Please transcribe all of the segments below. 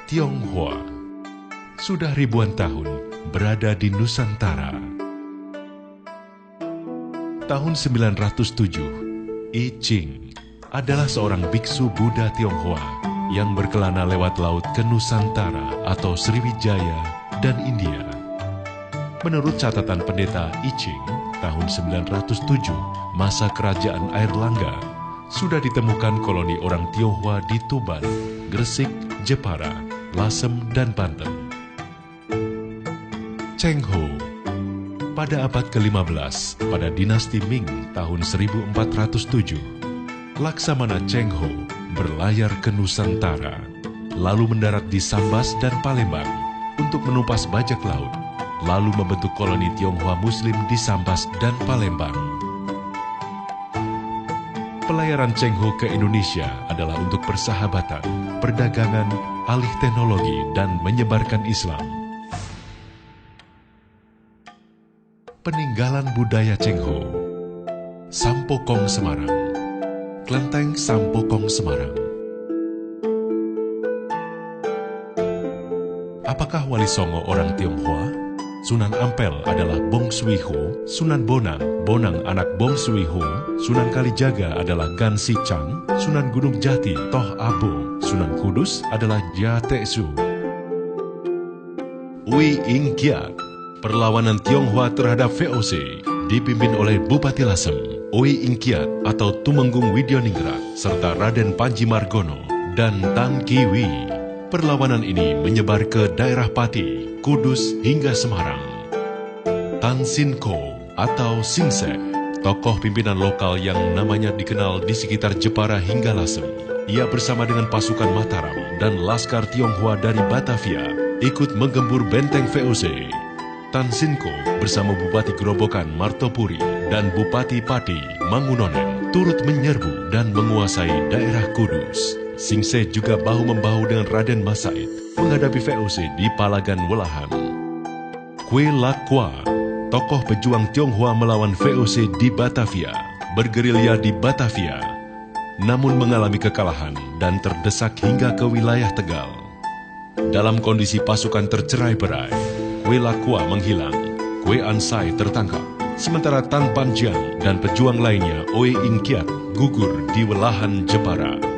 Tionghoa sudah ribuan tahun berada di Nusantara. Tahun 907, I Ching adalah seorang biksu Buddha Tionghoa yang berkelana lewat laut ke Nusantara atau Sriwijaya dan India. Menurut catatan pendeta I Ching, tahun 907, masa kerajaan Airlangga, sudah ditemukan koloni orang Tionghoa di Tuban, Gresik, Jepara, Lasem, dan Banten. Cheng Ho pada abad ke-15 pada dinasti Ming tahun 1407, Laksamana Cheng Ho berlayar ke Nusantara, lalu mendarat di Sambas dan Palembang untuk menumpas bajak laut, lalu membentuk koloni Tionghoa Muslim di Sambas dan Palembang. Pelayaran Cheng Ho ke Indonesia adalah untuk persahabatan, perdagangan, alih teknologi, dan menyebarkan Islam. Peninggalan budaya Cheng Ho. Sampokong Semarang. Kelenteng Sampokong Semarang. Apakah Wali Songo orang Tionghoa? Sunan Ampel adalah Bong Sui Ho, Sunan Bonang, Bonang anak Bong Sui Ho, Sunan Kalijaga adalah Gan Si Chang, Sunan Gunung Jati, Toh Abo, Sunan Kudus adalah Jia Te Su. Ui Ing Kiat, perlawanan Tionghoa terhadap VOC, dipimpin oleh Bupati Lasem, Ui Ing Kiat atau Tumenggung Widyoningrat, serta Raden Panji Margono dan Tan Ki Wi. Perlawanan ini menyebar ke daerah Pati, Kudus, hingga Semarang. Tan Sin Ko atau Singse, tokoh pimpinan lokal yang namanya dikenal di sekitar Jepara hingga Lasem. Ia bersama dengan pasukan Mataram dan Laskar Tionghoa dari Batavia ikut menggembur benteng VOC. Tan Sin Ko bersama Bupati Grobogan Martopuri dan Bupati Pati Mangunonen turut menyerbu dan menguasai daerah Kudus. Singse juga bahu-membahu dengan Raden Masaid menghadapi VOC di Palagan Welahan. Kwe Lakwa, tokoh pejuang Tionghoa melawan VOC di Batavia, bergerilya di Batavia, namun mengalami kekalahan dan terdesak hingga ke wilayah Tegal. Dalam kondisi pasukan tercerai-berai, Kwe Lakwa menghilang, Kwe Ansai tertangkap, sementara Tan Panjiang dan pejuang lainnya Oi Ing Kiat gugur di Welahan Jepara.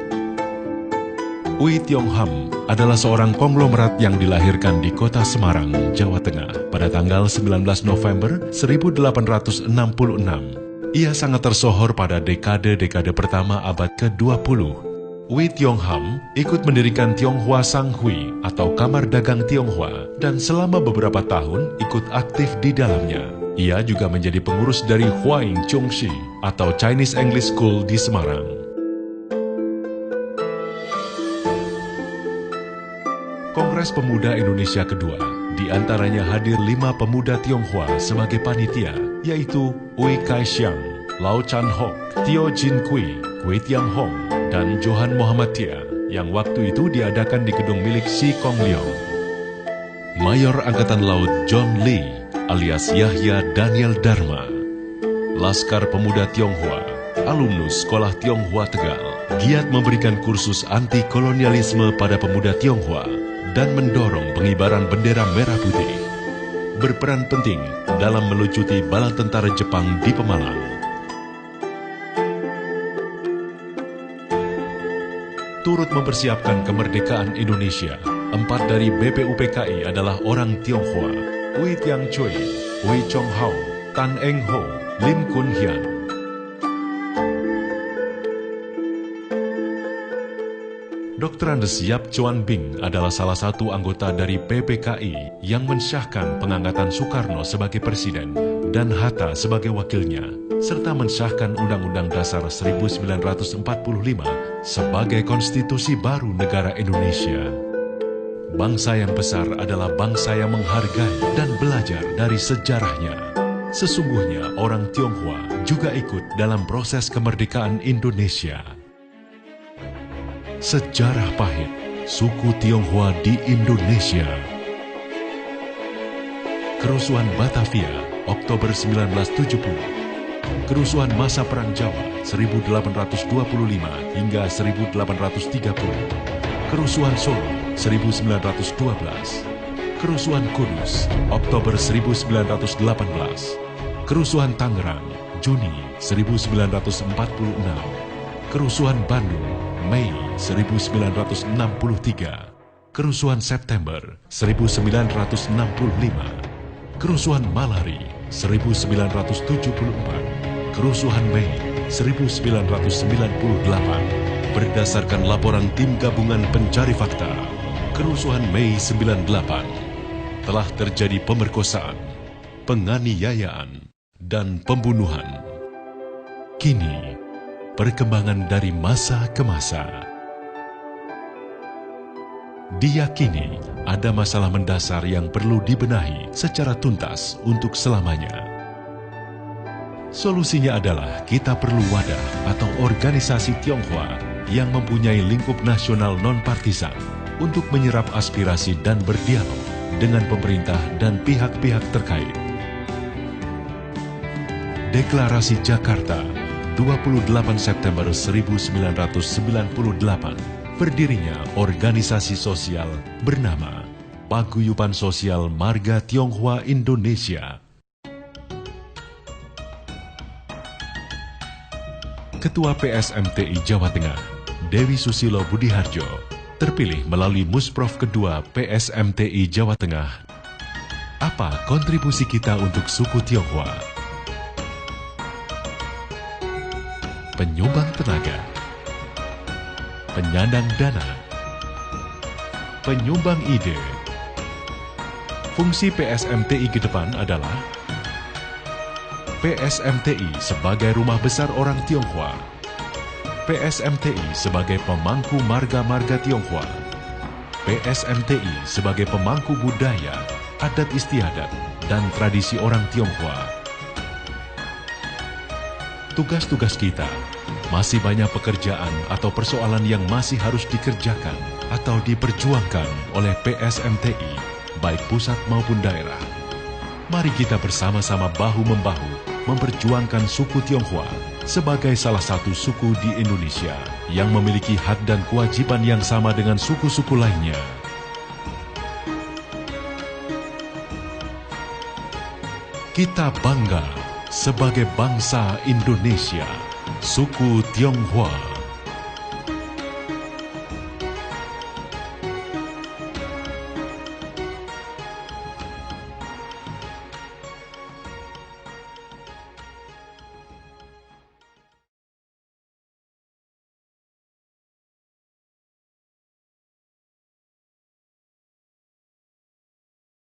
Ui Tiong Ham adalah seorang konglomerat yang dilahirkan di kota Semarang, Jawa Tengah pada tanggal 19 November 1866. Ia sangat tersohor pada dekade-dekade pertama abad ke-20. Ui Tiong Ham ikut mendirikan Tionghoa Sanghui atau Kamar Dagang Tionghoa dan selama beberapa tahun ikut aktif di dalamnya. Ia juga menjadi pengurus dari Huaing Chongxi atau Chinese English School di Semarang. Kongres Pemuda Indonesia kedua, diantaranya hadir 5 pemuda Tionghoa sebagai panitia, yaitu Ui Kai Xiang, Lau Chan Hok, Tio Jin Kui, Kwe Tiang Hong, dan Johan Muhammad Tia, yang waktu itu diadakan di gedung milik Si Kong Leong. Mayor Angkatan Laut John Lee, alias Yahya Daniel Dharma. Laskar Pemuda Tionghoa, alumnus Sekolah Tionghoa Tegal, giat memberikan kursus anti-kolonialisme pada pemuda Tionghoa dan mendorong pengibaran bendera merah putih, berperan penting dalam melucuti bala tentara Jepang di Pemalang. Turut mempersiapkan kemerdekaan Indonesia, 4 dari BPUPKI adalah orang Tionghoa: Ui Tiang Choi, Ui Chong Hao, Tan Eng Ho, Lim Kun Hian. Dr. Andes Yap Chuan Bing adalah salah satu anggota dari PPKI yang mensyahkan pengangkatan Soekarno sebagai presiden dan Hatta sebagai wakilnya, serta mensyahkan Undang-Undang Dasar 1945 sebagai konstitusi baru negara Indonesia. Bangsa yang besar adalah bangsa yang menghargai dan belajar dari sejarahnya. Sesungguhnya orang Tionghoa juga ikut dalam proses kemerdekaan Indonesia. Sejarah pahit suku Tionghoa di Indonesia. Kerusuhan Batavia, Oktober 1970. Kerusuhan masa Perang Jawa, 1825 hingga 1830. Kerusuhan Solo, 1912. Kerusuhan Kudus, Oktober 1918. Kerusuhan Tangerang, Juni 1946. Kerusuhan Bandung, Mei 1963. Kerusuhan September 1965. Kerusuhan Malari 1974. Kerusuhan Mei 1998. Berdasarkan laporan Tim Gabungan Pencari Fakta, kerusuhan Mei 98 telah terjadi pemerkosaan, penganiayaan, dan pembunuhan. Kini, perkembangan dari masa ke masa. Diyakini ada masalah mendasar yang perlu dibenahi secara tuntas untuk selamanya. Solusinya adalah kita perlu wadah atau organisasi Tionghoa yang mempunyai lingkup nasional non-partisan untuk menyerap aspirasi dan berdialog dengan pemerintah dan pihak-pihak terkait. Deklarasi Jakarta, 28 September 1998, berdirinya organisasi sosial bernama Paguyuban Sosial Marga Tionghoa Indonesia. Ketua PSMTI Jawa Tengah, Dewi Susilo Budiharjo, terpilih melalui Musprof kedua PSMTI Jawa Tengah. Apa kontribusi kita untuk suku Tionghoa? Penyumbang tenaga, penyandang dana, penyumbang ide. Fungsi PSMTI ke depan adalah PSMTI sebagai rumah besar orang Tionghoa, PSMTI sebagai pemangku marga-marga Tionghoa, PSMTI sebagai pemangku budaya, adat istiadat, dan tradisi orang Tionghoa. Tugas-tugas kita, masih banyak pekerjaan atau persoalan yang masih harus dikerjakan atau diperjuangkan oleh PSMTI, baik pusat maupun daerah. Mari kita bersama-sama bahu-membahu memperjuangkan suku Tionghoa sebagai salah satu suku di Indonesia yang memiliki hak dan kewajiban yang sama dengan suku-suku lainnya. Kita bangga sebagai bangsa Indonesia, suku Tionghoa.